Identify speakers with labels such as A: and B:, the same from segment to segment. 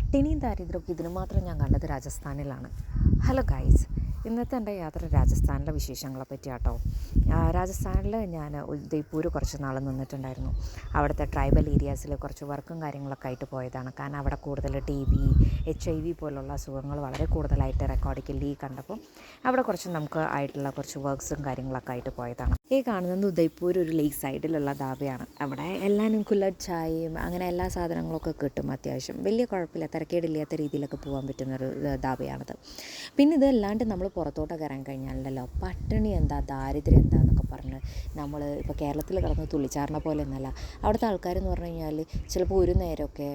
A: പട്ടിണിയും ദാരിദ്ര്യമൊക്കെ ഇതിനു മാത്രം ഞാൻ കണ്ടത് രാജസ്ഥാനിലാണ്. ഹലോ ഗൈസ്, ഇന്നത്തെ എൻ്റെ യാത്ര രാജസ്ഥാനിലെ വിശേഷങ്ങളെ പറ്റിയാട്ടോ. രാജസ്ഥാനിൽ ഞാൻ ഉദയ്പൂർ കുറച്ച് നാൾ നിന്നിട്ടുണ്ടായിരുന്നു. അവിടുത്തെ ട്രൈബൽ ഏരിയാസിൽ കുറച്ച് വർക്കും കാര്യങ്ങളൊക്കെ ആയിട്ട് പോയതാണ്. കാരണം അവിടെ കൂടുതൽ TB, HIV പോലുള്ള അസുഖങ്ങൾ വളരെ കൂടുതലായിട്ട് റെക്കോർഡിക്കലി കണ്ടപ്പോൾ അവിടെ കുറച്ച് നമുക്ക് ആയിട്ടുള്ള കുറച്ച് വർക്ക്സും കാര്യങ്ങളൊക്കെ ആയിട്ട് പോയതാണ്. ഈ കാണുന്നത് ഉദയ്പൂർ ഒരു ലേക്ക് സൈഡിലുള്ള ധാബയാണ്. അവിടെ എല്ലാവരും കുല്ലഡ് ചായയും അങ്ങനെ എല്ലാ സാധനങ്ങളൊക്കെ കിട്ടും. അത്യാവശ്യം വലിയ കുഴപ്പമില്ല, തിരക്കേടില്ലാത്ത രീതിയിലൊക്കെ പോകാൻ പറ്റുന്നൊരു ധാബയാണിത്. പിന്നെ ഇതല്ലാണ്ട് നമ്മൾ പുറത്തോട്ടൊക്കെ ഇറങ്ങി കഴിഞ്ഞാലുണ്ടല്ലോ, പട്ടിണി എന്താ ദാരിദ്ര്യം എന്താന്നൊക്കെ പറഞ്ഞ് നമ്മൾ ഇപ്പോൾ കേരളത്തിൽ കിടന്ന് തുള്ളിച്ചാറിന പോലെ ഒന്നല്ല. അവിടുത്തെ ആൾക്കാരെന്ന് പറഞ്ഞു കഴിഞ്ഞാൽ ചിലപ്പോൾ ഒരു നേരമൊക്കെ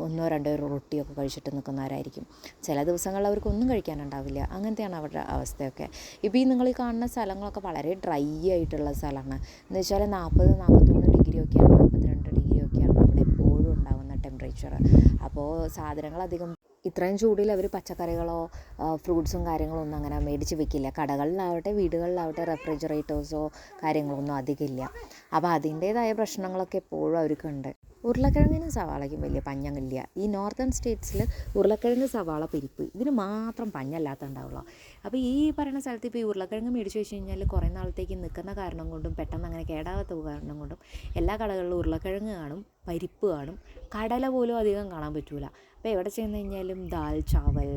A: 1-2 റൊട്ടിയൊക്കെ കഴിച്ചിട്ട് നിൽക്കുന്നവരായിരിക്കും. ചില ദിവസങ്ങളിൽ അവർക്കൊന്നും കഴിക്കാനുണ്ടാവില്ല. അങ്ങനത്തെയാണ് അവരുടെ അവസ്ഥയൊക്കെ. ഇപ്പോൾ ഈ നിങ്ങൾ ഈ കാണുന്ന സ്ഥലങ്ങളൊക്കെ വളരെ ഡ്രൈ ആയിട്ടുള്ള സ്ഥലമാണ്. എന്ന് വെച്ചാൽ 40-41 ഡിഗ്രി ഒക്കെയാണ്, 42 ഡിഗ്രി ഒക്കെയാണ് അവിടെ എപ്പോഴും ഉണ്ടാകുന്ന ടെമ്പറേച്ചർ. അപ്പോൾ സാധനങ്ങളധികം ഇത്രയും ചൂടിൽ അവർ പച്ചക്കറികളോ ഫ്രൂട്ട്സും കാര്യങ്ങളോ ഒന്നും അങ്ങനെ മേടിച്ച് വെക്കില്ല. കടകളിലാവട്ടെ വീടുകളിലാവട്ടെ റെഫ്രിജറേറ്റേഴ്സോ കാര്യങ്ങളൊന്നും അധികമില്ല. അപ്പോൾ അതിൻ്റേതായ പ്രശ്നങ്ങളൊക്കെ എപ്പോഴും അവർക്കുണ്ട്. ഉരുളക്കിഴങ്ങിനും സവാളയ്ക്കും വലിയ പഞ്ഞമില്ല. ഈ നോർത്തേൺ സ്റ്റേറ്റ്സിൽ ഉരുളക്കിഴങ്ങ്, സവാള, പരിപ്പ് ഇതിന് മാത്രം പഞ്ഞല്ലാത്തുണ്ടാവുള്ളൂ. അപ്പോൾ ഈ പറയുന്ന സ്ഥലത്ത് ഇപ്പോൾ ഈ ഉരുളക്കിഴങ്ങ് മേടിച്ച് വെച്ച് കഴിഞ്ഞാൽ കുറേ നാളത്തേക്ക് നിൽക്കുന്ന കാരണം കൊണ്ടും പെട്ടെന്ന് അങ്ങനെ കേടാകാത്ത കാരണം കൊണ്ടും എല്ലാ കടകളിലും ഉരുളക്കിഴങ്ങ് കാണും, പരിപ്പ് കാണും, കടല പോലും അധികം കാണാൻ പറ്റില്ല. അപ്പോൾ എവിടെ ചെന്ന് കഴിഞ്ഞാലും ദാൽ, ചാവൽ,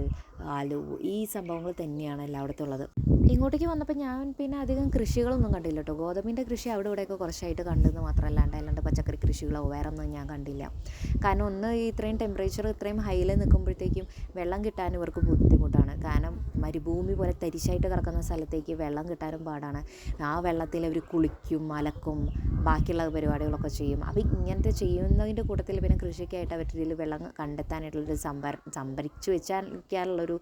A: ആലു ഈ സംഭവങ്ങൾ തന്നെയാണ് എല്ലായിടത്തും ഉള്ളത്. ഇങ്ങോട്ടേക്ക് വന്നപ്പോൾ ഞാൻ പിന്നെ അധികം കൃഷികളൊന്നും കണ്ടില്ല കേട്ടോ. ഗോതമ്പിൻ്റെ കൃഷി അവിടെ ഇവിടെയൊക്കെ കുറച്ചായിട്ട് കണ്ടെന്ന് മാത്രമല്ലാണ്ട് പച്ചക്കറി കൃഷികളോ വേറെ ഒന്നും ഞാൻ കണ്ടില്ല. കാരണം ഒന്ന് ഇത്രയും ടെമ്പറേച്ചർ ഇത്രയും ഹൈയിൽ നിൽക്കുമ്പോഴത്തേക്കും വെള്ളം കിട്ടാൻ ഇവർക്ക് ബുദ്ധിമുട്ടാണ്. കാരണം മരുഭൂമി പോലെ തരിശായിട്ട് കിടക്കുന്ന സ്ഥലത്തേക്ക് വെള്ളം കിട്ടാനും പാടാണ്. ആ വെള്ളത്തിൽ അവർ കുളിക്കും, അലക്കും, ബാക്കിയുള്ള പരിപാടികളൊക്കെ ചെയ്യും. അപ്പോൾ ഇങ്ങനത്തെ ചെയ്യുന്നതിൻ്റെ കൂട്ടത്തിൽ പിന്നെ കൃഷിക്കായിട്ട് അവരുടെ ഇതിൽ വെള്ളം കണ്ടെത്താനായിട്ടുള്ളൊരു സംഭരിച്ച് വെച്ചാലുള്ളൊരു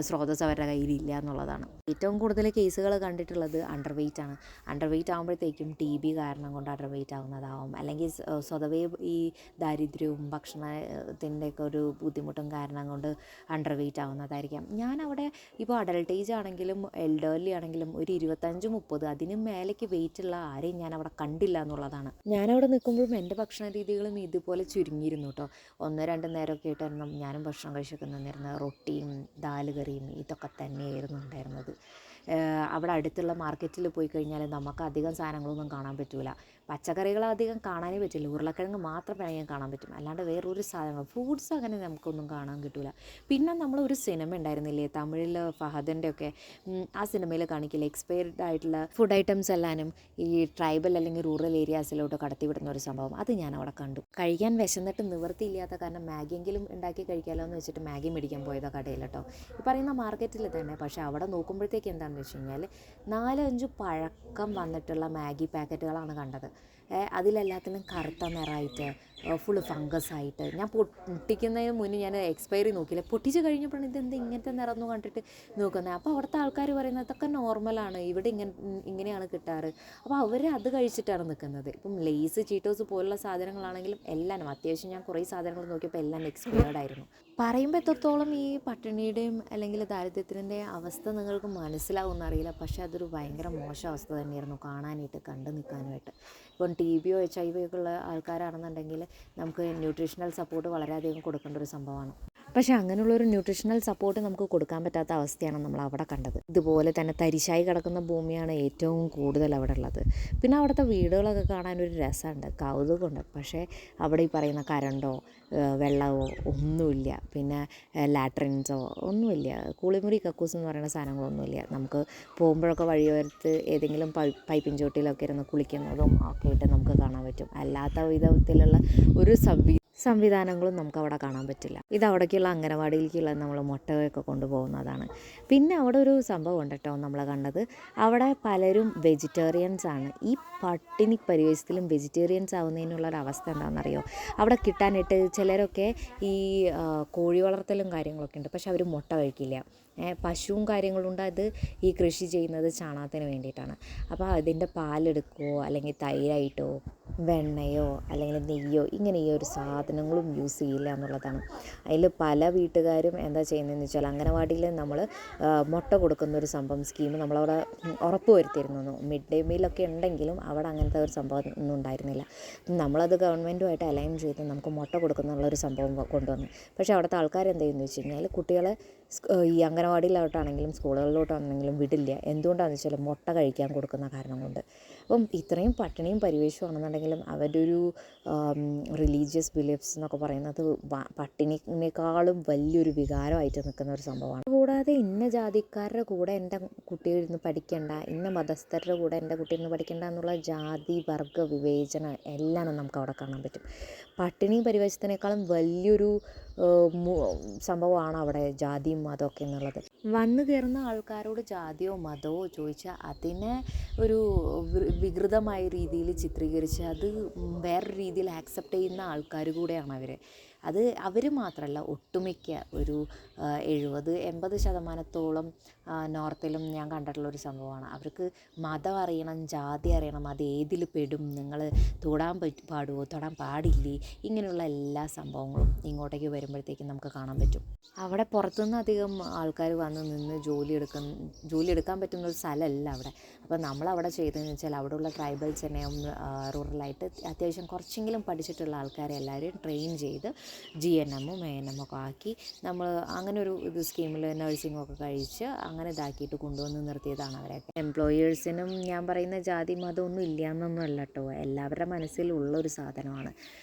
A: സ്രോതസ്സ് അവരുടെ കയ്യിലില്ല എന്നുള്ളതാണ്. ഏറ്റവും കൂടുതൽ കേസുകൾ കണ്ടിട്ടുള്ളത് അണ്ടർ വെയ്റ്റ് ആണ്. അണ്ടർ വെയ്റ്റ് ആകുമ്പോഴത്തേക്കും TB കാരണം കൊണ്ട് അണ്ടർ വെയ്റ്റ് ആകുന്നതാവും, അല്ലെങ്കിൽ സ്വതവേ ഈ ദാരിദ്ര്യവും ഭക്ഷണത്തിൻ്റെയൊക്കെ ഒരു ബുദ്ധിമുട്ടും കാരണം കൊണ്ട് അണ്ടർ വെയ്റ്റ് ആവുന്നതായിരിക്കാം. ഞാനവിടെ ഇപ്പോൾ അഡൽട്ട് ഏജ് ആണെങ്കിലും എൽഡർലി ആണെങ്കിലും ഒരു 25-30 അതിനും മേലേക്ക് വെയിറ്റുള്ള ആരെയും ഞാൻ അവിടെ കണ്ടില്ല എന്നുള്ളതാണ്. ഞാനവിടെ നിൽക്കുമ്പോഴും എൻ്റെ ഭക്ഷണ രീതികളും ഇതുപോലെ ചുരുങ്ങിയിരുന്നു കേട്ടോ. 1-2 നേരമൊക്കെ ആയിട്ടായിരുന്നു ഞാനും ഭക്ഷണം കഴിച്ചൊക്കെ നിന്നിരുന്നത്. റൊട്ടിയും ദാല് കറിയും ഇതൊക്കെ തന്നെയായിരുന്നു ഉണ്ടായിരുന്നത്. അവിടെ അടുത്തുള്ള മാർക്കറ്റിൽ പോയി കഴിഞ്ഞാൽ നമുക്ക് അധികം സാധനങ്ങളൊന്നും കാണാൻ പറ്റില്ല. പച്ചക്കറികൾ അധികം കാണാനേ പറ്റില്ല. ഉരുളക്കിഴങ്ങ് മാത്രം വേണമെങ്കിൽ കാണാൻ പറ്റും, അല്ലാണ്ട് വേറൊരു സാധനങ്ങൾ ഫ്രൂട്ട്സ് അങ്ങനെ നമുക്കൊന്നും കാണാൻ കിട്ടില്ല. പിന്നെ നമ്മളൊരു സിനിമ ഉണ്ടായിരുന്നില്ലേ തമിഴിൽ, ഫഹദിൻ്റെ ഒക്കെ, ആ സിനിമയിൽ കാണിക്കില്ല എക്സ്പയർഡ് ആയിട്ടുള്ള ഫുഡ് ഐറ്റംസ് എല്ലാനും ഈ ട്രൈബൽ അല്ലെങ്കിൽ റൂറൽ ഏരിയാസിലോട്ട് കടത്തിവിടുന്ന ഒരു സംഭവം, അത് ഞാൻ അവിടെ കണ്ടു. കഴിക്കാൻ വിശന്നിട്ട് നിവൃത്തിയില്ലാത്ത കാരണം മാഗിയെങ്കിലും ഉണ്ടാക്കി കഴിക്കാമല്ലോ എന്ന് വെച്ചിട്ട് മാഗി മേടിക്കാൻ പോയതാണ് കടയിൽ കേട്ടോ. ഈ പറയുന്ന മാർക്കറ്റിൽ തന്നെ. പക്ഷേ അവിടെ നോക്കുമ്പോഴത്തേക്ക് എന്താണെന്ന് വെച്ച് കഴിഞ്ഞാൽ 4-5 പഴക്കം വന്നിട്ടുള്ള മാഗി പാക്കറ്റുകളാണ് കണ്ടത്. അതിലെല്ലാത്തിനും കറുത്ത നിറമായിട്ട് ഫുള്ള് ഫംഗസ് ആയിട്ട്. ഞാൻ പൊട്ടിക്കുന്നതിന് മുന്നേ ഞാൻ എക്സ്പയറി നോക്കിയില്ല. പൊട്ടിച്ച് കഴിഞ്ഞപ്പോഴാണ് ഇതെന്ത് ഇങ്ങനത്തെ നിറം എന്ന് കണ്ടിട്ട് നോക്കുന്നത്. അപ്പോൾ അവിടുത്തെ ആൾക്കാർ പറയുന്നത് അതൊക്കെ നോർമലാണ്, ഇവിടെ ഇങ്ങനെയാണ് കിട്ടാറ്. അപ്പോൾ അവർ അത് കഴിച്ചിട്ടാണ് നിൽക്കുന്നത്. ഇപ്പം ലേസ്, ചീറ്റോസ് പോലുള്ള സാധനങ്ങളാണെങ്കിലും എല്ലാം അത്യാവശ്യം ഞാൻ കുറേ സാധനങ്ങൾ നോക്കിയപ്പോൾ എല്ലാം എക്സ്പയർഡ് ആയിരുന്നു. പറയുമ്പോൾ എത്രത്തോളം ഈ പട്ടിണിയുടെയും അല്ലെങ്കിൽ ദാരിദ്ര്യത്തിൻ്റെ അവസ്ഥ നിങ്ങൾക്ക് മനസ്സിലാവുമെന്ന് അറിയില്ല. പക്ഷേ അതൊരു ഭയങ്കര മോശം അവസ്ഥ തന്നെയായിരുന്നു കാണാനായിട്ട്, കണ്ടു നിൽക്കാനുമായിട്ട്. ഇപ്പം TB, HIV ഒക്കെ ഉള്ള ആൾക്കാരാണെന്നുണ്ടെങ്കിൽ നമുക്ക് ന്യൂട്രീഷണൽ സപ്പോർട്ട് വളരെയധികം കൊടുക്കേണ്ട ഒരു സംഭവമാണ്. പക്ഷേ അങ്ങനെയുള്ളൊരു ന്യൂട്രീഷണൽ സപ്പോർട്ട് നമുക്ക് കൊടുക്കാൻ പറ്റാത്ത അവസ്ഥയാണ് നമ്മൾ അവിടെ കണ്ടത്. ഇതുപോലെ തന്നെ തരിശായി കിടക്കുന്ന ഭൂമിയാണ് ഏറ്റവും കൂടുതൽ അവിടെ ഉള്ളത്. പിന്നെ അവിടുത്തെ വീടുകളൊക്കെ കാണാനൊരു രസമുണ്ട്, കൗതുകമുണ്ട്. പക്ഷേ അവിടെ ഈ പറയുന്ന കരണ്ടോ വെള്ളമോ ഒന്നുമില്ല. പിന്നെ ലാട്രിൻസോ ഒന്നുമില്ല. കുളിമുറി, കക്കൂസ് എന്ന് പറയുന്ന സാധനങ്ങളൊന്നുമില്ല. നമുക്ക് പോകുമ്പോഴൊക്കെ വഴിയോരത്ത് ഏതെങ്കിലും പൈപ്പിൻ ചോട്ടിലൊക്കെ ഇരുന്ന് കുളിക്കുന്നതും ഒക്കെ ആയിട്ട് നമുക്ക് കാണാൻ പറ്റും. അല്ലാത്ത വിധത്തിലുള്ള ഒരു സംവിധാനങ്ങളും നമുക്ക് അവിടെ കാണാൻ പറ്റില്ല. ഇത് അവിടേക്കുള്ള അംഗനവാടിയിലേക്കുള്ള നമ്മൾ മുട്ടയൊക്കെ കൊണ്ടുപോകുന്നതാണ്. പിന്നെ അവിടെ ഒരു സംഭവം ഉണ്ട് കേട്ടോ നമ്മൾ കണ്ടത്. അവിടെ പലരും വെജിറ്റേറിയൻസ് ആണ്. ഈ പട്ടിണി പരിവേശത്തിലും വെജിറ്റേറിയൻസ് ആവുന്നതിനുള്ളൊരവസ്ഥ എന്താണെന്നറിയോ? അവിടെ കിട്ടാനായിട്ട് ചിലരൊക്കെ ഈ കോഴി വളർത്തലും കാര്യങ്ങളൊക്കെ ഉണ്ട്. പക്ഷെ അവർ മുട്ട കഴിക്കില്ല. പശുവും കാര്യങ്ങളുണ്ട്. അത് ഈ കൃഷി ചെയ്യുന്നത് ചാണകത്തിന് വേണ്ടിയിട്ടാണ്. അപ്പോൾ അതിൻ്റെ പാലെടുക്കുകയോ അല്ലെങ്കിൽ തൈരായിട്ടോ വെണ്ണയോ അല്ലെങ്കിൽ നെയ്യോ ഇങ്ങനെ ഈ ഒരു സാധനങ്ങളും യൂസ് ചെയ്യില്ല എന്നുള്ളതാണ്. അതിൽ പല വീട്ടുകാരും എന്താ ചെയ്യുന്നതെന്ന് വെച്ചാൽ അംഗനവാടിയിൽ നമ്മൾ മുട്ട കൊടുക്കുന്നൊരു സംഭവം സ്കീം നമ്മളവിടെ ഉറപ്പ് വരുത്തിയിരുന്നു. മിഡ് ഡേ മീലൊക്കെ ഉണ്ടെങ്കിലും അവിടെ അങ്ങനത്തെ ഒരു സംഭവം ഒന്നും ഉണ്ടായിരുന്നില്ല. നമ്മളത് ഗവൺമെൻറ്റുമായിട്ട് അലൈൻ ചെയ്ത് നമുക്ക് മുട്ട കൊടുക്കുന്നുള്ളൊരു സംഭവം കൊണ്ടുവന്നു. പക്ഷേ അവിടുത്തെ ആൾക്കാർ എന്ത് ചെയ്യുന്നു വെച്ച് കഴിഞ്ഞാൽ കുട്ടികളെ ഈ അംഗനവാടിയിലോട്ടാണെങ്കിലും സ്കൂളുകളിലോട്ടാണെങ്കിലും വിടില്ല. എന്തുകൊണ്ടാണെന്ന് വെച്ചാൽ മുട്ട കഴിക്കാൻ കൊടുക്കുന്ന കാരണം കൊണ്ട്. അപ്പം ഇത്രയും പട്ടിണിയും പരിവേഷമാണെന്നുണ്ടെങ്കിലും അവരുടെ ഒരു റിലീജിയസ് ബിലീഫ്സ് എന്നൊക്കെ പറയുന്നത് പട്ടിണിനേക്കാളും വലിയൊരു വികാരമായിട്ട് നിൽക്കുന്ന ഒരു സംഭവമാണ്. കൂടാതെ ഇന്ന ജാതിക്കാരുടെ കൂടെ എൻ്റെ കുട്ടി ഇരുന്ന് പഠിക്കേണ്ട, ഇന്ന മതസ്ഥരുടെ കൂടെ എൻ്റെ കുട്ടി ഇരുന്ന് പഠിക്കേണ്ട എന്നുള്ള ജാതി വർഗ വിവേചനം എല്ലാം നമുക്ക് അവിടെ കാണാൻ പറ്റും. പട്ടിണിയും പരിവേഷത്തിനേക്കാളും വലിയൊരു സംഭവമാണ് അവിടെ ജാതിയും മതമൊക്കെ എന്നുള്ളത്. വന്നു കയറുന്ന ആൾക്കാരോട് ജാതിയോ മതമോ ചോദിച്ചാൽ അതിനെ ഒരു വികൃതമായ രീതിയിൽ ചിത്രീകരിച്ച് അത് വേറൊരു രീതിയിൽ ആക്സെപ്റ്റ് ചെയ്യുന്ന ആൾക്കാർ കൂടെയാണ് അത് അവർ മാത്രമല്ല, ഒട്ടുമിക്ക ഒരു 70-80% നോർത്തിലും ഞാൻ കണ്ടിട്ടുള്ളൊരു സംഭവമാണ്. അവർക്ക് മതം അറിയണം, ജാതി അറിയണം, അത് ഏതിൽ പെടും, നിങ്ങൾ തൊടാൻ പാടുമോ, തൊടാൻ പാടില്ലേ, ഇങ്ങനെയുള്ള എല്ലാ സംഭവങ്ങളും ഇങ്ങോട്ടേക്ക് വരുമ്പോഴത്തേക്കും നമുക്ക് കാണാൻ പറ്റും. അവിടെ പുറത്തുനിന്ന് അധികം ആൾക്കാർ വന്ന് നിന്ന് ജോലി എടുക്കാൻ പറ്റുന്ന ഒരു സ്ഥലമല്ല അവിടെ. അപ്പോൾ നമ്മളവിടെ ചെയ്തതെന്ന് വെച്ചാൽ അവിടെയുള്ള ട്രൈബൽസിനെയും റൂറലായിട്ട് അത്യാവശ്യം കുറച്ചെങ്കിലും പഠിച്ചിട്ടുള്ള ആൾക്കാരെ എല്ലാവരെയും ട്രെയിൻ ചെയ്ത് GNM ANM ഒക്കെ ആക്കി നമ്മൾ അങ്ങനെ ഒരു സ്കീമിൽ നഴ്സിംഗൊക്കെ കഴിച്ച് അങ്ങനെ ഇതാക്കിയിട്ട് കൊണ്ടുവന്ന് നിർത്തിയതാണ് അവരൊക്കെ. എംപ്ലോയേഴ്സിനും ഞാൻ പറയുന്ന ജാതി മതമൊന്നും ഇല്ല എന്നൊന്നും അല്ല കേട്ടോ, എല്ലാവരുടെ മനസ്സിലുള്ളൊരു സാധനമാണ്.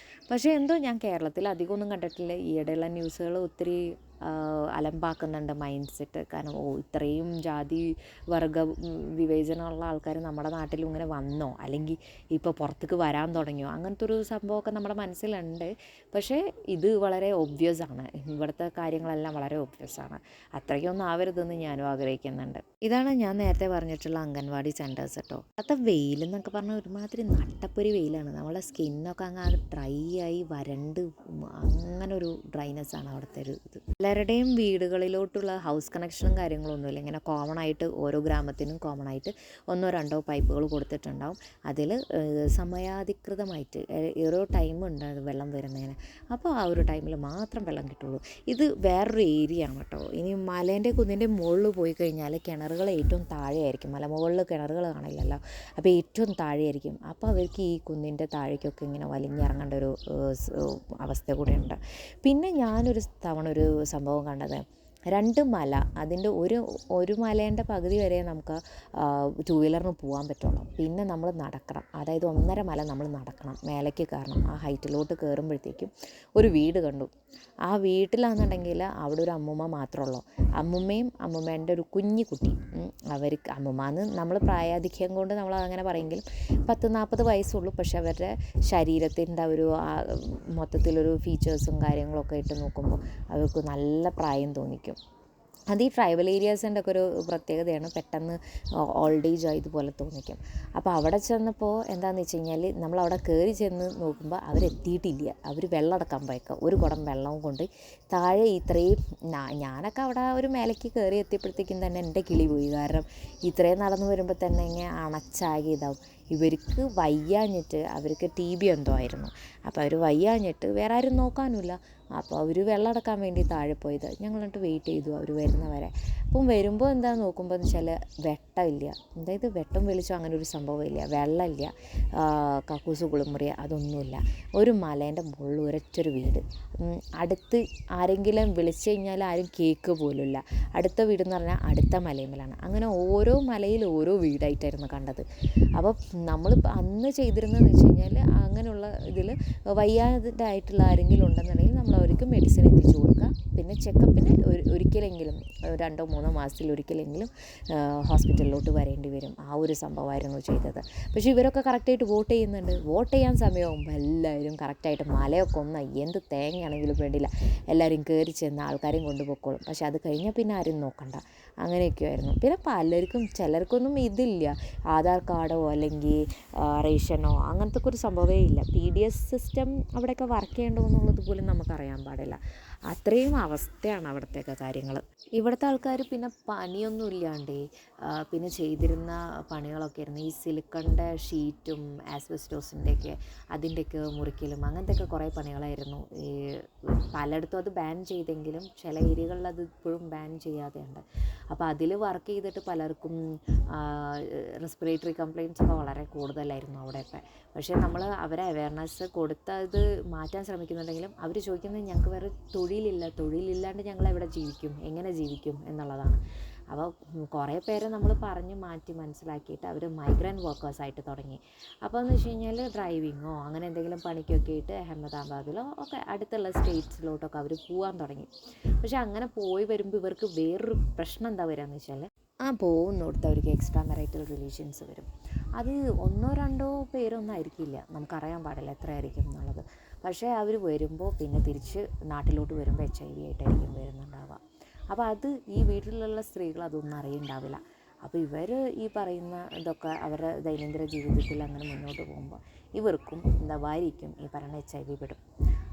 A: പക്ഷേ എന്തോ ഞാൻ കേരളത്തിൽ അധികമൊന്നും കണ്ടിട്ടില്ല. ഈയിടെയുള്ള ന്യൂസുകൾ ഒത്തിരി അലമ്പാക്കുന്നുണ്ട് മൈൻഡ് സെറ്റ്. കാരണം ഇത്രയും ജാതി വർഗ വിവേചനമുള്ള ആൾക്കാർ നമ്മുടെ നാട്ടിലും ഇങ്ങനെ വന്നോ, അല്ലെങ്കിൽ ഇപ്പോൾ പുറത്തേക്ക് വരാൻ തുടങ്ങിയോ, അങ്ങനത്തെ ഒരു സംഭവമൊക്കെ നമ്മുടെ മനസ്സിലുണ്ട്. പക്ഷേ ഇത് വളരെ ഒബ്വിയസ് ആണ്, ഇവിടുത്തെ കാര്യങ്ങളെല്ലാം വളരെ ഒബ്വിയസ് ആണ്. അത്രയ്ക്കൊന്നും ആവരുതെന്ന് ഞാനും ആഗ്രഹിക്കുന്നുണ്ട്. ഇതാണ് ഞാൻ നേരത്തെ പറഞ്ഞിട്ടുള്ള അംഗൻവാടി സെൻറ്റേഴ്സ് കേട്ടോ. അവിടുത്തെ വെയിലെന്നൊക്കെ പറഞ്ഞാൽ ഒരുമാതിരി നട്ടപ്പൊരി വെയിലാണ്. നമ്മളെ സ്കിന്നൊക്കെ അങ്ങ് ഡ്രൈ ആയി വരണ്ട് അങ്ങനെ ഒരു ഡ്രൈനെസ്സാണ് അവിടുത്തെ ഒരു ഇത്. പലരുടെയും വീടുകളിലോട്ടുള്ള ഹൗസ് കണക്ഷനും കാര്യങ്ങളൊന്നുമില്ല. ഇങ്ങനെ കോമൺ ആയിട്ട് ഓരോ ഗ്രാമത്തിനും കോമൺ ആയിട്ട് 1-2 പൈപ്പുകൾ കൊടുത്തിട്ടുണ്ടാവും. അതിൽ സമയാധികൃതമായിട്ട് ഓരോ ടൈം ഉണ്ട് വെള്ളം വരുന്നതിന്. അപ്പോൾ ആ ഒരു ടൈമിൽ മാത്രം വെള്ളം കിട്ടുള്ളൂ. ഇത് വേറൊരു ഏരിയ ആണ് കേട്ടോ. ഇനി മലേൻ്റെ കുന്നിൻ്റെ മുകളിൽ പോയി കഴിഞ്ഞാൽ കിണറുകൾ ഏറ്റവും താഴെയായിരിക്കും. മലമുകളിൽ കിണറുകൾ കാണില്ലല്ലോ, അപ്പോൾ ഏറ്റവും താഴെയായിരിക്കും. അപ്പോൾ അവർക്ക് ഈ കുന്നിൻ്റെ താഴേക്കൊക്കെ ഇങ്ങനെ വലിഞ്ഞിറങ്ങേണ്ട ഒരു അവസ്ഥ കൂടെയുണ്ട്. പിന്നെ ഞാനൊരു തവണ ഒരു സംഭവം കണ്ടത്, 2 മല, അതിൻ്റെ ഒരു മലേൻ്റെ പകുതി വരെ നമുക്ക് 2 വീലറിന് പോകാൻ പറ്റുള്ളൂ. പിന്നെ നമ്മൾ നടക്കണം, അതായത് 1.5 മല നമ്മൾ നടക്കണം, മേലേക്ക് കയറണം. ആ ഹൈറ്റിലോട്ട് കയറുമ്പോഴത്തേക്കും ഒരു വീട് കണ്ടു. ആ വീട്ടിലാണെന്നുണ്ടെങ്കിൽ അവിടെ ഒരു അമ്മൂമ്മ മാത്രമേ ഉള്ളൂ. അമ്മൂമ്മയും അമ്മൂമ്മേൻ്റെ ഒരു കുഞ്ഞു കുട്ടി. അവർക്ക് അമ്മൂമ്മന്ന് നമ്മൾ പ്രായാധിക്യം കൊണ്ട് നമ്മൾ അങ്ങനെ പറയുമെങ്കിലും 10-40 വയസ്സുള്ളൂ. പക്ഷെ അവരുടെ ശരീരത്തിൻ്റെ ഒരു മൊത്തത്തിലൊരു ഫീച്ചേഴ്സും കാര്യങ്ങളൊക്കെ ഇട്ട് നോക്കുമ്പോൾ അവർക്ക് നല്ല പ്രായം തോന്നിക്കും. അത് ഈ ട്രൈബൽ ഏരിയാസിൻ്റെ ഒക്കെ ഒരു പ്രത്യേകതയാണ്, പെട്ടെന്ന് ഓൾഡ് ഏജ് ആയതുപോലെ തോന്നിക്കും. അപ്പോൾ അവിടെ ചെന്നപ്പോൾ എന്താണെന്ന് വെച്ച് കഴിഞ്ഞാൽ നമ്മളവിടെ കയറി ചെന്ന് നോക്കുമ്പോൾ അവരെത്തിയിട്ടില്ല. അവർ വെള്ളം അടക്കാൻ പോയേക്കാം, ഒരു കുടം വെള്ളവും കൊണ്ട് താഴെ ഇത്രയും ഞാനൊക്കെ അവിടെ ഒരു മേലേക്ക് കയറി എത്തിയപ്പോഴത്തേക്കും തന്നെ എൻ്റെ കിളി പോയി. കാരണം ഇത്രയും നടന്നു വരുമ്പോൾ തന്നെ ഇങ്ങനെ അണച്ചാകെ ഇതാവും. ഇവർക്ക് വയ്യാഞ്ഞിട്ട്, അവർക്ക് TB എന്തോ ആയിരുന്നു. അപ്പോൾ അവർ വയ്യാഞ്ഞിട്ട് വേറെ ആരും നോക്കാനുമില്ല. അപ്പോൾ അവർ വെള്ളം അടക്കാൻ വേണ്ടി താഴെ പോയത്. ഞങ്ങൾ എന്നിട്ട് വെയിറ്റ് ചെയ്തു അവർ വരുന്നവരെ. അപ്പം വരുമ്പോൾ എന്താ നോക്കുമ്പോൾ എന്ന് വെച്ചാൽ വെട്ടമില്ല, അതായത് വെട്ടം വെളിച്ചം അങ്ങനെ ഒരു സംഭവമില്ല, വെള്ളമില്ല, കക്കൂസ് കുളിമുറി അതൊന്നുമില്ല. ഒരു മലേൻ്റെ മുകളിൽ ഒരൊറ്റൊരു വീട്. അടുത്ത് ആരെങ്കിലും വിളിച്ചു കഴിഞ്ഞാൽ ആരും കേക്ക് പോലുമില്ല. അടുത്ത വീടെന്ന് പറഞ്ഞാൽ അടുത്ത മലയിലാണ്. അങ്ങനെ ഓരോ മലയിൽ ഓരോ വീടായിട്ടായിരുന്നു കണ്ടത്. അപ്പോൾ നമ്മൾ അന്ന് ചെയ്തിരുന്നതെന്ന് വെച്ച് കഴിഞ്ഞാൽ അങ്ങനെയുള്ള ഇതിൽ വയ്യാതായിട്ടുള്ള ആരെങ്കിലും ഉണ്ടെന്നുണ്ടെങ്കിൽ നമ്മൾ അവർക്ക് മെഡിസിൻ എത്തിച്ചു കൊടുക്കുക. പിന്നെ ചെക്കപ്പിന് ഒരിക്കലെങ്കിലും 2-3 മാസത്തിൽ ഒരിക്കലെങ്കിലും ഹോസ്പിറ്റലിലോട്ട് വരേണ്ടി വരും. ആ ഒരു സംഭവമായിരുന്നു ചെയ്തത്. പക്ഷേ ഇവരൊക്കെ കറക്റ്റായിട്ട് വോട്ട് ചെയ്യുന്നുണ്ട്. വോട്ട് ചെയ്യാൻ സമയമാകുമ്പോൾ എല്ലാവരും കറക്റ്റായിട്ട് മലയൊക്കെ എന്ത് തേങ്ങയാണെങ്കിലും വേണ്ടില്ല, എല്ലാവരും കയറി ചെന്ന് ആൾക്കാരെയും കൊണ്ടുപോയിക്കോളും. പക്ഷെ അത് കഴിഞ്ഞാൽ പിന്നെ ആരും നോക്കണ്ട, അങ്ങനെയൊക്കെയായിരുന്നു. പിന്നെ പലർക്കും ചിലർക്കൊന്നും ഇതില്ല, ആധാർ കാർഡോ അല്ലെങ്കിൽ റേഷനോ അങ്ങനത്തെ ഒരു സംഭവമേ ഇല്ല. PDS സിസ്റ്റം അവിടെയൊക്കെ വർക്ക് ചെയ്യണ്ടോ എന്നുള്ളത് പോലും നമുക്കറിയാൻ പാടില്ല. അത്രയും അവസ്ഥ അവസ്ഥയാണ് അവിടുത്തെയൊക്കെ കാര്യങ്ങൾ. ഇവിടുത്തെ ആൾക്കാർ പിന്നെ പണിയൊന്നും ഇല്ലാണ്ടേ പിന്നെ ചെയ്തിരുന്ന പണികളൊക്കെ ആയിരുന്നു ഈ സിലിക്കണിൻ്റെ ഷീറ്റും ആസ്ബസ്റ്റോസിൻ്റെയൊക്കെ അതിൻ്റെയൊക്കെ മുറിക്കലും അങ്ങനത്തെയൊക്കെ കുറേ പണികളായിരുന്നു. ഈ പലയിടത്തും അത് ബാൻ ചെയ്തെങ്കിലും ചില ഏരിയകളിൽ അത് ഇപ്പോഴും ബാൻ ചെയ്യാതെയുണ്ട്. അപ്പോൾ അതിൽ വർക്ക് ചെയ്തിട്ട് പലർക്കും റെസ്പിറേറ്ററി കംപ്ലയിൻറ്റ്സ് ഒക്കെ വളരെ കൂടുതലായിരുന്നു അവിടെയൊക്കെ. പക്ഷേ നമ്മൾ അവരെ അവയർനെസ് കൊടുത്തത് മാറ്റാൻ ശ്രമിക്കുന്നുണ്ടെങ്കിലും അവർ ചോദിക്കുന്നത് ഞങ്ങൾക്ക് വേറെ തൊഴിലില്ലാണ്ട് ഞങ്ങൾ എവിടെ ജീവിക്കും, എങ്ങനെ ജീവിക്കും എന്നുള്ളതാണ്. അപ്പോൾ കുറേ പേരെ നമ്മൾ പറഞ്ഞ് മാറ്റി മനസ്സിലാക്കിയിട്ട് അവർ മൈഗ്രൻ്റ് വർക്കേഴ്സായിട്ട് തുടങ്ങി. അപ്പോൾ എന്ന് വെച്ച് കഴിഞ്ഞാൽ ഡ്രൈവിങ്ങോ അങ്ങനെ എന്തെങ്കിലും പണിക്കൊക്കെ ആയിട്ട് അഹമ്മദാബാദിലോ ഒക്കെ അടുത്തുള്ള സ്റ്റേറ്റ്സിലോട്ടൊക്കെ അവർ പോകാൻ തുടങ്ങി. പക്ഷേ അങ്ങനെ പോയി വരുമ്പോൾ ഇവർക്ക് വേറൊരു പ്രശ്നം എന്താ വരികയെന്ന് വെച്ചാൽ പോകുന്നിടത്ത് അവർക്ക് എക്സ്ട്രാ മാരിറ്റൽ റിലേഷൻസ് വരും. അത് 1-2 പേരൊന്നും ആയിരിക്കില്ല, നമുക്കറിയാൻ പാടില്ല എത്ര ആയിരിക്കും എന്നുള്ളത്. പക്ഷേ അവർ വരുമ്പോൾ പിന്നെ തിരിച്ച് നാട്ടിലോട്ട് വരുമ്പോൾ HIV ആയിട്ടായിരിക്കും വരുന്നുണ്ടാവുക. അപ്പോൾ അത് ഈ വീട്ടിലുള്ള സ്ത്രീകൾ അതൊന്നും അറിയുന്നുണ്ടാവില്ല. അപ്പോൾ ഇവർ ഈ പറയുന്ന ഇതൊക്കെ അവരുടെ ദൈനംദിന ജീവിതത്തിൽ അങ്ങനെ മുന്നോട്ട് പോകുമ്പോൾ ഇവർക്കും ഭാര്യയ്ക്കും ഈ പറയുന്ന HIV പെടും.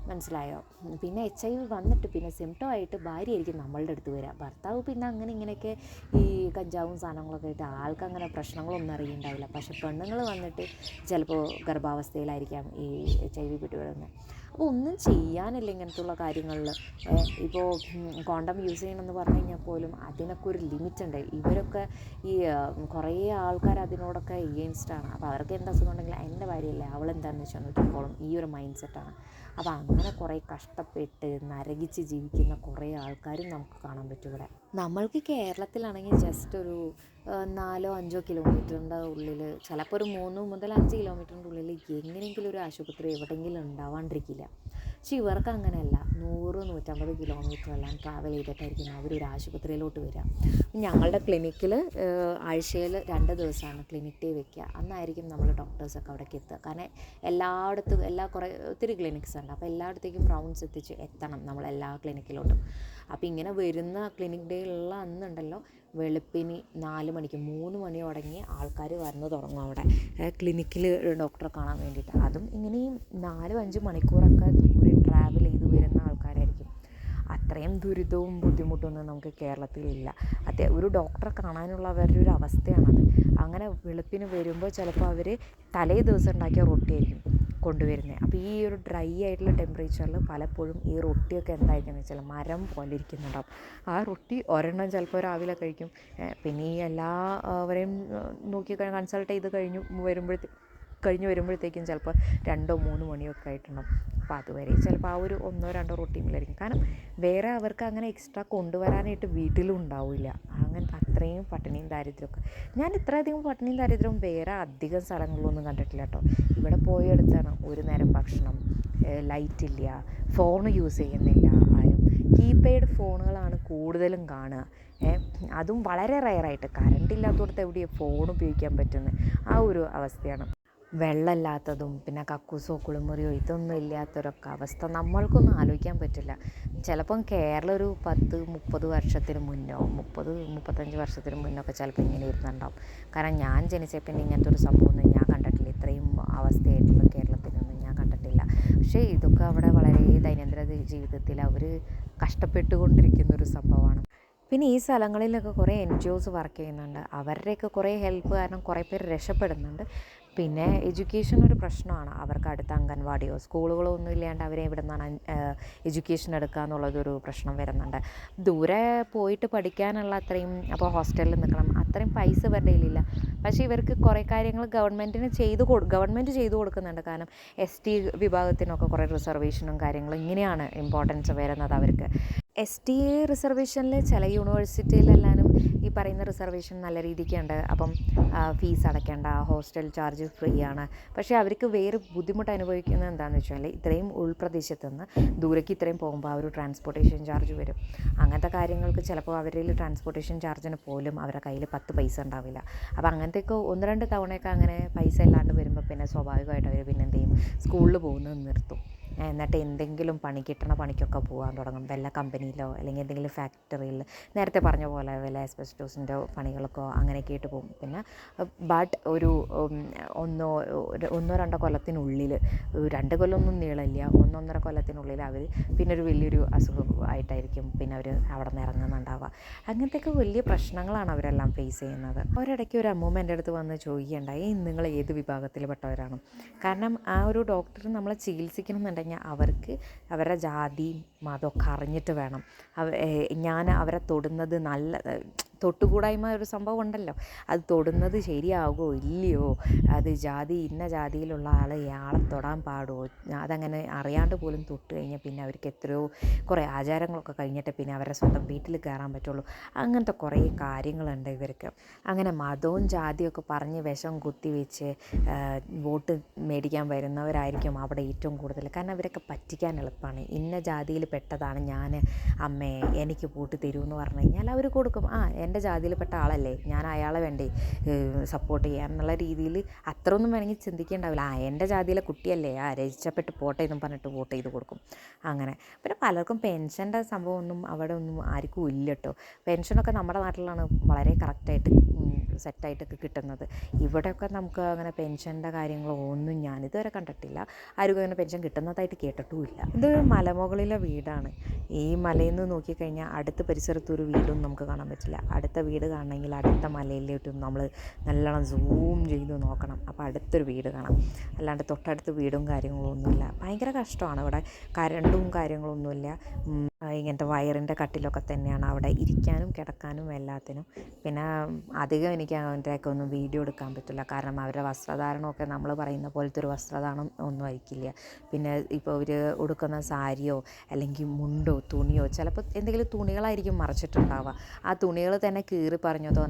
A: മനസ്സിലായോ? പിന്നെ HIV വന്നിട്ട് പിന്നെ സിംറ്റമായിട്ട് ഭാര്യയായിരിക്കും നമ്മളുടെ അടുത്ത് വരിക. ഭർത്താവ് പിന്നെ അങ്ങനെ ഇങ്ങനെയൊക്കെ ഈ കഞ്ചാവും സാധനങ്ങളൊക്കെ ആയിട്ട് ആൾക്കങ്ങനെ പ്രശ്നങ്ങളൊന്നും അറിയുന്നുണ്ടാവില്ല. പക്ഷെ പെണ്ണുങ്ങൾ വന്നിട്ട് ചിലപ്പോൾ ഗർഭാവസ്ഥയിലായിരിക്കാം ഈ HIV പിടിപെടുന്നത്. അപ്പോൾ ഒന്നും ചെയ്യാനില്ല ഇങ്ങനത്തുള്ള കാര്യങ്ങളിൽ. ഇപ്പോൾ കോണ്ടം യൂസ് ചെയ്യണമെന്ന് പറഞ്ഞു കഴിഞ്ഞാൽ പോലും അതിനൊക്കെ ഒരു ലിമിറ്റുണ്ട്. ഇവരൊക്കെ ഈ കുറേ ആൾക്കാർ അതിനോടൊക്കെ എഗെയിൻസ്റ്റാണ്. അപ്പോൾ അവർക്ക് എന്താ അസുഖം ഉണ്ടെങ്കിൽ എൻ്റെ ഭാര്യയല്ലേ അവളെന്താണെന്ന് വെച്ചാൽ നോക്കിക്കോളും, ഈ ഒരു മൈൻഡ് സെറ്റാണ്. അപ്പോൾ അങ്ങനെ കുറേ കഷ്ടപ്പെട്ട് നരകിച്ച് ജീവിക്കുന്ന കുറേ ആൾക്കാരും നമുക്ക് കാണാൻ പറ്റും ഇവിടെ. നമ്മൾക്ക് കേരളത്തിലാണെങ്കിൽ ജസ്റ്റ് ഒരു 4-5 കിലോമീറ്ററിൻ്റെ ഉള്ളിൽ, ചിലപ്പോൾ ഒരു 3 മുതൽ 5 കിലോമീറ്ററിൻ്റെ ഉള്ളിൽ എങ്ങനെയെങ്കിലും ഒരു ആശുപത്രി എവിടെയെങ്കിലും ഉണ്ടാവാണ്ടിരിക്കില്ല. പക്ഷെ ഇവർക്ക് അങ്ങനെയല്ല, 100-150 കിലോമീറ്ററെല്ലാം ട്രാവൽ ചെയ്തിട്ടായിരിക്കും അവരൊരു ആശുപത്രിയിലോട്ട് വരിക. ഞങ്ങളുടെ ക്ലിനിക്കിൽ ആഴ്ചയിൽ 2 ദിവസമാണ് ക്ലിനിക് ഡേ വയ്ക്കുക. അന്നായിരിക്കും നമ്മൾ ഡോക്ടേഴ്സൊക്കെ അവിടേക്ക് എത്തുക. കാരണം എല്ലായിടത്തും ഒത്തിരി ക്ലിനിക്സ് ഉണ്ട്. അപ്പോൾ എല്ലായിടത്തേക്കും റൗണ്ട്സ് എത്തണം നമ്മൾ എല്ലാ ക്ലിനിക്കിലോട്ടും. അപ്പോൾ ഇങ്ങനെ വരുന്ന ക്ലിനിക് ഡേ ഉള്ള അന്നുണ്ടല്ലോ, വെളുപ്പിന് 4 മണിക്ക് 3 മണി തുടങ്ങി ആൾക്കാർ വന്നു തുടങ്ങും അവിടെ ക്ലിനിക്കിൽ ഡോക്ടറെ കാണാൻ വേണ്ടിയിട്ട്. അതും ഇങ്ങനെയും 4-5 മണിക്കൂറൊക്കെ ദൂരെ ട്രാവൽ ചെയ്ത് വരുന്ന ആൾക്കാരായിരിക്കും. അത്രയും ദുരിതവും ബുദ്ധിമുട്ടൊന്നും നമുക്ക് കേരളത്തിലില്ല. ഒരു ഡോക്ടറെ കാണാനുള്ള അവരുടെ ഒരു അവസ്ഥയാണത്. അങ്ങനെ വെളുപ്പിന് വരുമ്പോൾ ചിലപ്പോൾ അവർ തലേ ദിവസം ഉണ്ടാക്കിയ റൊട്ടിയായിരിക്കും കൊണ്ടുവരുന്നത്. അപ്പോൾ ഈ ഒരു ഡ്രൈ ആയിട്ടുള്ള ടെമ്പറേച്ചറിൽ പലപ്പോഴും ഈ റൊട്ടിയൊക്കെ എന്തായിരിക്കും എന്ന് വെച്ചാൽ മരം പോലെ ഇരിക്കുന്നുണ്ടാവും. ആ റൊട്ടി ഒരെണ്ണം ചിലപ്പോൾ രാവിലെ കഴിക്കും. പിന്നെ ഈ എല്ലാവരെയും നോക്കി കൺസൾട്ട് ചെയ്ത് കഴിഞ്ഞ് വരുമ്പോഴത്തേക്കും ചിലപ്പോൾ 2-3 മണിയൊക്കെ ആയിട്ടുണ്ടാവും. അപ്പോൾ അതുവരെ ചിലപ്പോൾ ആ ഒരു 1-2 റൊട്ടിയിലായിരിക്കും. കാരണം വേറെ അവർക്ക് അങ്ങനെ എക്സ്ട്രാ കൊണ്ടുവരാനായിട്ട് വീട്ടിലും ഉണ്ടാവില്ല. അങ്ങനെ അത്രയും പട്ടിണിയും ദാരിദ്ര്യമൊക്കെ. ഞാൻ ഇത്രയധികം പട്ടിണിയും ദാരിദ്ര്യവും വേറെ അധികം സ്ഥലങ്ങളിലൊന്നും കണ്ടിട്ടില്ല കേട്ടോ. ഇവിടെ പോയെടുത്താണ് ഒരു നേരം ഭക്ഷണം, ലൈറ്റില്ല, ഫോൺ യൂസ് ചെയ്യുന്നില്ല ആരും. കീപാഡ് ഫോണുകളാണ് കൂടുതലും കാണുക. അതും വളരെ റെയറായിട്ട്. കറണ്ട് ഇല്ലാത്തടത്ത് എവിടെയാണ് ഫോൺ ഉപയോഗിക്കാൻ പറ്റുന്നത്? ആ ഒരു അവസ്ഥയാണ്. വെള്ളമില്ലാത്തതും പിന്നെ കക്കൂസോ കുളിമുറിയോ ഇതൊന്നും ഇല്ലാത്തൊരൊക്കെ അവസ്ഥ നമ്മൾക്കൊന്നും ആലോചിക്കാൻ പറ്റില്ല. ചിലപ്പം കേരളം ഒരു 10-30 വർഷത്തിന് മുന്നോ 30-35 വർഷത്തിന് മുന്നൊക്കെ ചിലപ്പോൾ ഇങ്ങനെ ഇരുന്നുണ്ടാവും. കാരണം ഞാൻ ജനിച്ച പിന്നെ ഇങ്ങനത്തെ ഒരു സംഭവമൊന്നും ഞാൻ കണ്ടിട്ടില്ല. ഇത്രയും അവസ്ഥയായിട്ടുള്ള കേരളത്തിലൊന്നും ഞാൻ കണ്ടിട്ടില്ല. പക്ഷേ ഇതൊക്കെ അവിടെ വളരെ ദൈനംദിന ജീവിതത്തിൽ അവർ കഷ്ടപ്പെട്ടുകൊണ്ടിരിക്കുന്നൊരു സംഭവമാണ്. പിന്നെ ഈ സ്ഥലങ്ങളിലൊക്കെ കുറേ NGOs വർക്ക് ചെയ്യുന്നുണ്ട്. അവരുടെയൊക്കെ കുറേ ഹെൽപ്പ് കാരണം കുറേ പേര് രക്ഷപ്പെടുന്നുണ്ട്. പിന്നെ എഡ്യൂക്കേഷൻ ഒരു പ്രശ്നമാണ്. അവർക്ക് അടുത്ത അംഗൻവാടിയോ സ്കൂളുകളോ ഒന്നും ഇല്ലാണ്ട് അവരെ ഇവിടെ നിന്നാണ് എഡ്യൂക്കേഷൻ എടുക്കുക എന്നുള്ളതൊരു പ്രശ്നം വരുന്നുണ്ട്. ദൂരെ പോയിട്ട് പഠിക്കാനുള്ള അത്രയും, അപ്പോൾ ഹോസ്റ്റലിൽ നിൽക്കണം, അത്രയും പൈസ ഇവരുടെ കയ്യിലില്ല. പക്ഷേ ഇവർക്ക് കുറേ കാര്യങ്ങൾ ഗവൺമെൻറ് ചെയ്തു കൊടുക്കുന്നുണ്ട്. കാരണം ST വിഭാഗത്തിനൊക്കെ കുറേ റിസർവേഷനും കാര്യങ്ങളും ഇങ്ങനെയാണ് ഇമ്പോർട്ടൻസ് വരുന്നത് അവർക്ക്. ST റിസർവേഷനിൽ ചില യൂണിവേഴ്സിറ്റിയിലെല്ലാനും ഈ പറയുന്ന റിസർവേഷൻ നല്ല രീതിക്കുണ്ട്. അപ്പം ഫീസ് അടയ്ക്കേണ്ട, ഹോസ്റ്റൽ ചാർജ് ഫ്രീ ആണ്. പക്ഷേ അവർക്ക് വേറെ ബുദ്ധിമുട്ട് അനുഭവിക്കുന്നത് എന്താണെന്ന് വെച്ചാൽ ഇത്രയും ഉൾപ്രദേശത്ത് നിന്ന് ദൂരേക്ക് ഇത്രയും പോകുമ്പോൾ ആ ഒരു ട്രാൻസ്പോർട്ടേഷൻ ചാർജ് വരും. അങ്ങനത്തെ കാര്യങ്ങൾക്ക് ചിലപ്പോൾ അവരിൽ ട്രാൻസ്പോർട്ടേഷൻ ചാർജിന് പോലും അവരുടെ കയ്യിൽ 10 പൈസ ഉണ്ടാവില്ല. അപ്പോൾ അങ്ങനത്തെയൊക്കെ 1-2 തവണയൊക്കെ അങ്ങനെ പൈസ ഇല്ലാണ്ട് വരുമ്പോൾ പിന്നെ സ്വാഭാവികമായിട്ട് അവർ പിന്നെ എന്ത് ചെയ്യും, സ്കൂളിൽ പോകുന്നത് നിർത്തും. എന്നിട്ട് എന്തെങ്കിലും കിട്ടണ പണിക്കൊക്കെ പോകാൻ തുടങ്ങും. വല്ല കമ്പനിയിലോ അല്ലെങ്കിൽ എന്തെങ്കിലും ഫാക്ടറിയിൽ, നേരത്തെ പറഞ്ഞ പോലെ വല്ല ആസ്ബസ്റ്റോസിൻ്റെ പണികൾക്കോ അങ്ങനെയൊക്കെ ആയിട്ട് പോകും. പിന്നെ ബട്ട് ഒരു 1-2 കൊല്ലത്തിനുള്ളിൽ, 2 കൊല്ലമൊന്നും നീളമില്ല, 1-1.5 കൊല്ലത്തിനുള്ളിൽ അവർ പിന്നെ ഒരു വലിയൊരു അസുഖം ആയിട്ടായിരിക്കും പിന്നെ അവർ അവിടെ നിന്ന് ഇറങ്ങുന്നുണ്ടാവുക. അങ്ങനത്തെയൊക്കെ വലിയ പ്രശ്നങ്ങളാണ് അവരെല്ലാം ഫേസ് ചെയ്യുന്നത്. ഒരിടയ്ക്ക് ഒരു അമ്മൂമ്മ എൻ്റെ അടുത്ത് വന്ന് ചോദിക്കുകയുണ്ടായി, നിങ്ങൾ ഏത് വിഭാഗത്തിൽപ്പെട്ടവരാണ്? കാരണം ആ ഒരു ഡോക്ടർ നമ്മളെ ചികിത്സിക്കണം എന്നുണ്ടെങ്കിൽ അവർക്ക് അവരുടെ ജാതിയും മതമൊക്കെ അറിഞ്ഞിട്ട് വേണം. ഞാൻ അവരെ തൊടുന്നത് തൊട്ടുകൂടായ്മ ഒരു സംഭവം ഉണ്ടല്ലോ, അത് തൊടുന്നത് ശരിയാകുമോ ഇല്ലയോ, അത് ഇന്ന ജാതിയിലുള്ള ഇയാളെ തൊടാൻ പാടുമോ, അതങ്ങനെ അറിയാണ്ട് പോലും തൊട്ട് കഴിഞ്ഞാൽ പിന്നെ അവർക്ക് കുറേ ആചാരങ്ങളൊക്കെ കഴിഞ്ഞിട്ട് പിന്നെ അവരുടെ സ്വന്തം വീട്ടിൽ കയറാൻ പറ്റുള്ളൂ. അങ്ങനത്തെ കുറേ കാര്യങ്ങളുണ്ട് ഇവർക്ക്. അങ്ങനെ മതവും ജാതിയൊക്കെ പറഞ്ഞ് വിഷം കുത്തിവെച്ച് വോട്ട് മേടിക്കാൻ വരുന്നവരായിരിക്കും അവിടെ ഏറ്റവും കൂടുതൽ. കാരണം ഇവരൊക്കെ പറ്റിക്കാൻ എളുപ്പമാണ്. ഇന്ന ജാതിയിൽ പെട്ടതാണ് ഞാൻ, അമ്മേ എനിക്ക് വോട്ട് തരുമെന്ന് പറഞ്ഞു കഴിഞ്ഞാൽ അവർ കൊടുക്കും. എൻ്റെ ജാതിയിൽപ്പെട്ട ആളല്ലേ, ഞാൻ അയാളെ വേണ്ടേ സപ്പോർട്ട് ചെയ്യാൻ എന്നുള്ള രീതിയിൽ അത്രയൊന്നും വേണമെങ്കിൽ ചിന്തിക്കേണ്ടാവില്ല. എൻ്റെ ജാതിയിലെ കുട്ടിയല്ലേ, രജിസ്റ്റർപ്പെട്ട് പോട്ടെ എന്നും പറഞ്ഞിട്ട് വോട്ട് ചെയ്ത് കൊടുക്കും. അങ്ങനെ പിന്നെ പലർക്കും പെൻഷൻ്റെ സംഭവമൊന്നും അവിടെ ഒന്നും ആർക്കും ഇല്ല കേട്ടോ. പെൻഷനൊക്കെ നമ്മുടെ നാട്ടിലാണ് വളരെ കറക്റ്റായിട്ട് സെറ്റായിട്ടൊക്കെ കിട്ടുന്നത്. ഇവിടെയൊക്കെ നമുക്ക് അങ്ങനെ പെൻഷൻ്റെ കാര്യങ്ങളോ ഒന്നും ഞാനിതുവരെ കണ്ടിട്ടില്ല. ആർക്കും അങ്ങനെ പെൻഷൻ കിട്ടുന്നതായിട്ട് കേട്ടിട്ടുമില്ല. ഇതൊരു മലമുകളിലെ വീടാണ്. ഈ മലയിൽ നിന്ന് നോക്കിക്കഴിഞ്ഞാൽ അടുത്ത പരിസരത്തൊരു വീടും നമുക്ക് കാണാൻ പറ്റില്ല. അടുത്ത വീട് കാണണമെങ്കിൽ അടുത്ത മലയിലോട്ടും നമ്മൾ നല്ലോണം സൂം ചെയ്ത് നോക്കണം, അപ്പോൾ അടുത്തൊരു വീട് കാണാം. അല്ലാണ്ട് തൊട്ടടുത്ത് വീടും കാര്യങ്ങളും ഒന്നുമില്ല. ഭയങ്കര കഷ്ടമാണ്. ഇവിടെ കരണ്ടും കാര്യങ്ങളൊന്നുമില്ല. ഇങ്ങനത്തെ വയറിൻ്റെ കട്ടിലൊക്കെ തന്നെയാണ് അവിടെ ഇരിക്കാനും കിടക്കാനും എല്ലാത്തിനും. പിന്നെ അധികം എനിക്ക് അതിൻ്റെയൊക്കെ ഒന്നും വീഡിയോ എടുക്കാൻ പറ്റില്ല. കാരണം അവരുടെ വസ്ത്രധാരണമൊക്കെ നമ്മൾ പറയുന്ന പോലത്തെ ഒരു വസ്ത്രധാരണം ഒന്നും ആയിരിക്കില്ല. പിന്നെ ഇപ്പോൾ അവർ ഉടുക്കുന്ന സാരിയോ അല്ലെങ്കിൽ മുണ്ടോ തുണിയോ, ചിലപ്പോൾ എന്തെങ്കിലും തുണികളായിരിക്കും മറച്ചിട്ടുണ്ടാവുക. ആ തുണികൾ തന്നെ കീറി പറഞ്ഞതോ,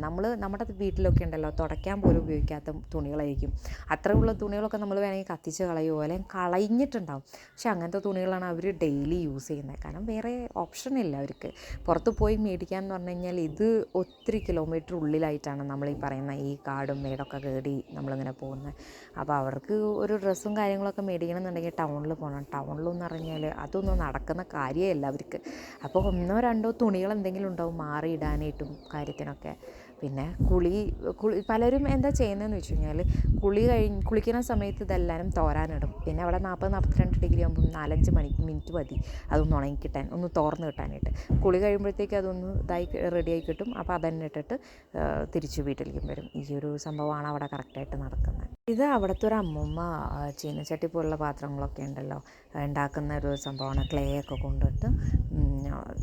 A: നമ്മുടെ വീട്ടിലൊക്കെ ഉണ്ടല്ലോ തുടയ്ക്കാൻ പോലും ഉപയോഗിക്കാത്ത തുണികളായിരിക്കും. അത്രയുള്ള തുണികളൊക്കെ നമ്മൾ വേണമെങ്കിൽ കത്തിച്ച് കളയുമോ അല്ലെങ്കിൽ കളഞ്ഞിട്ടുണ്ടാവും. പക്ഷെ അങ്ങനത്തെ തുണികളാണ് അവർ ഡെയിലി യൂസ് ചെയ്യുന്നത്. കാരണം വേറെ ഓപ്ഷൻ ഇല്ല അവർക്ക്. പുറത്ത് പോയി മേടിക്കുക എന്ന് പറഞ്ഞു കഴിഞ്ഞാൽ ഇത് ഒത്തിരി കിലോമീറ്റർ ഉള്ളിലായിട്ടാണ് നമ്മൾ ഈ പറയുന്ന ഈ കാടും മേടൊക്കെ കയറി നമ്മളിങ്ങനെ പോകുന്നത്. അപ്പോൾ അവർക്ക് ഒരു ഡ്രസ്സും കാര്യങ്ങളൊക്കെ മേടിക്കണമെന്നുണ്ടെങ്കിൽ ടൗണിൽ പോകണം. ടൗണിലെന്ന് പറഞ്ഞാൽ അതൊന്നും നടക്കുന്ന കാര്യമല്ല അവർക്ക്. അപ്പോൾ 1-2 തുണികൾ എന്തെങ്കിലും ഉണ്ടാവും മാറിയിടാനായിട്ടും കാര്യത്തിനൊക്കെ. പിന്നെ പലരും എന്താ ചെയ്യുന്നതെന്ന് വെച്ച് കഴിഞ്ഞാൽ കുളിക്കുന്ന സമയത്ത് ഇതെല്ലാവരും തോരാനിടും. പിന്നെ അവിടെ 40-42 ഡിഗ്രി ആകുമ്പം 4-5 മിനിറ്റ് മതി അതൊന്ന് ഉണങ്ങി കിട്ടാൻ, ഒന്ന് തോർന്ന് കിട്ടാനായിട്ട്. കുളി കഴിയുമ്പോഴത്തേക്ക് അതൊന്ന് റെഡിയായി കിട്ടും. അപ്പോൾ അതന്നെ ഇട്ടിട്ട് തിരിച്ച് വീട്ടിലേക്കും വരും. ഈ ഒരു സംഭവമാണ് അവിടെ കറക്റ്റായിട്ട് നടക്കുന്നത്. ഇത് അവിടുത്തെ ഒരു അമ്മൂമ്മ ചീനച്ചട്ടി പോലുള്ള പാത്രങ്ങളൊക്കെ ഉണ്ടല്ലോ ഉണ്ടാക്കുന്ന ഒരു സംഭവമാണ്. ക്ലേ ഒക്കെ കൊണ്ടിട്ട്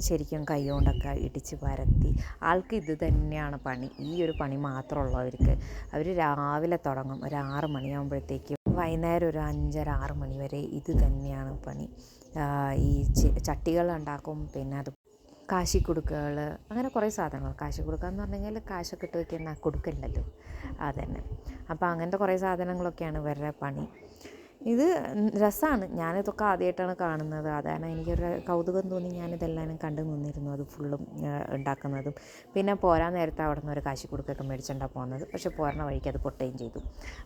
A: ശരിക്കും കൈ കൊണ്ടൊക്കെ ഇടിച്ച് പരത്തി. ആൾക്ക് ഇത് തന്നെയാണ് പണി. ഈ ഒരു പണി മാത്രമുള്ളവർക്ക്. അവർ രാവിലെ തുടങ്ങും ഒരു 6 മണിയാകുമ്പോഴത്തേക്കും വൈകുന്നേരം ഒരു 5-6 മണി വരെ ഇത് തന്നെയാണ് പണി. ഈ ചട്ടികൾ ഉണ്ടാക്കും. പിന്നെ അത് കാശിക്കുടുക്കകൾ, അങ്ങനെ കുറേ സാധനങ്ങൾ. കാശിക്കുടുക്ക എന്ന് പറഞ്ഞു കഴിഞ്ഞാൽ കാശൊക്കെ ഇട്ട് വയ്ക്കുന്ന കുടുക്കുണ്ടല്ലോ, അതന്നെ. അപ്പോൾ അങ്ങനത്തെ കുറേ സാധനങ്ങളൊക്കെയാണ് ഇവരുടെ പണി. ഇത് രസമാണ്. ഞാനിതൊക്കെ ആദ്യമായിട്ടാണ് കാണുന്നത്. അതാണ് എനിക്കൊരു കൗതുകം തോന്നി ഞാനിതെല്ലാം കണ്ടു നിന്നിരുന്നു അത് ഫുള്ളും ഉണ്ടാക്കുന്നതും. പിന്നെ പോരാൻ നേരത്തെ അവിടെ നിന്ന് ഒരു കാശിക്കുടുക്കൊക്കെ മേടിച്ചിട്ടാണ് പോകുന്നത്. പക്ഷേ പോരണ വഴിക്ക് അത് പൊട്ടുകയും ചെയ്തു.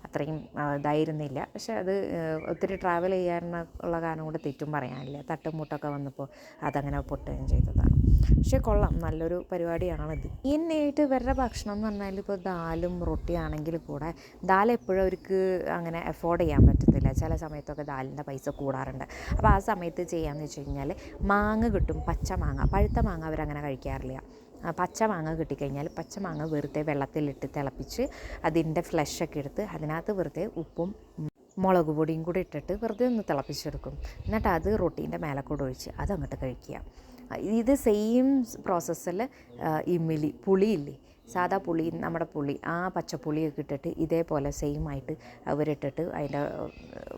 A: അത്രയും ഇതായിരുന്നില്ല. പക്ഷേ അത് ഒത്തിരി ട്രാവൽ ചെയ്യാനുള്ള കാരണം കൊണ്ട് തെറ്റും പറയാനില്ല. തട്ടും മുട്ടൊക്കെ വന്നപ്പോൾ അതങ്ങനെ പൊട്ടുകയും ചെയ്തതാണ്. പക്ഷേ കൊള്ളാം, നല്ലൊരു പരിപാടിയാണിത്. മെയിനായിട്ട് ഇവരുടെ ഭക്ഷണം എന്ന് പറഞ്ഞാൽ ഇപ്പോൾ ദാലും റൊട്ടിയാണെങ്കിൽ കൂടെ ദാൽ എപ്പോഴും അവർക്ക് അങ്ങനെ അഫോർഡ് ചെയ്യാൻ പറ്റത്തില്ല. ചില സമയത്തൊക്കെ ദാലിൻ്റെ പൈസ കൂടാറുണ്ട്. അപ്പോൾ ആ സമയത്ത് ചെയ്യാമെന്ന് വെച്ച് കഴിഞ്ഞാൽ മാങ്ങ കിട്ടും, പച്ച മാങ്ങ. പഴുത്ത മാങ്ങ അവരങ്ങനെ കഴിക്കാറില്ല. പച്ച മാങ്ങ കിട്ടിക്കഴിഞ്ഞാൽ പച്ച മാങ്ങ വെറുതെ വെള്ളത്തിലിട്ട് തിളപ്പിച്ച് അതിൻ്റെ ഫ്ലഷൊക്കെ എടുത്ത് അതിനകത്ത് വെറുതെ ഉപ്പും മുളക് പൊടിയും കൂടി ഇട്ടിട്ട് വെറുതെ ഒന്ന് തിളപ്പിച്ചെടുക്കും. എന്നിട്ട് അത് റൊട്ടീൻ്റെ മേലെ കൂടെ ഒഴിച്ച് അതങ്ങോട്ട് കഴിക്കുക. ഇത് സെയിം പ്രോസസ്സിൽ പുളിയില്ലേ, സാധാ പുളി, നമ്മുടെ പുളി, ആ പച്ചപ്പുളിയൊക്കെ ഇട്ടിട്ട് ഇതേപോലെ സെയിം ആയിട്ട് അവരിട്ടിട്ട് അതിൻ്റെ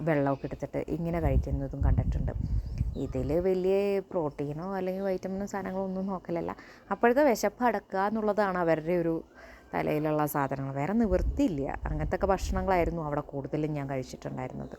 A: വെള്ളമൊക്കെ എടുത്തിട്ട് ഇങ്ങനെ കഴിക്കുന്നതും കണ്ടിട്ടുണ്ട്. ഇതിൽ വലിയ പ്രോട്ടീനോ അല്ലെങ്കിൽ വൈറ്റമിനോ സാധനങ്ങളോ ഒന്നും നോക്കലല്ല. അപ്പോഴത്തെ വിശപ്പ് അടക്കുക എന്നുള്ളതാണ് അവരുടെ ഒരു തലയിലുള്ള സാധനങ്ങൾ. വേറെ നിവൃത്തിയില്ല. അങ്ങനത്തെ ഒക്കെ ഭക്ഷണങ്ങളായിരുന്നു അവിടെ കൂടുതലും ഞാൻ കഴിച്ചിട്ടുണ്ടായിരുന്നത്.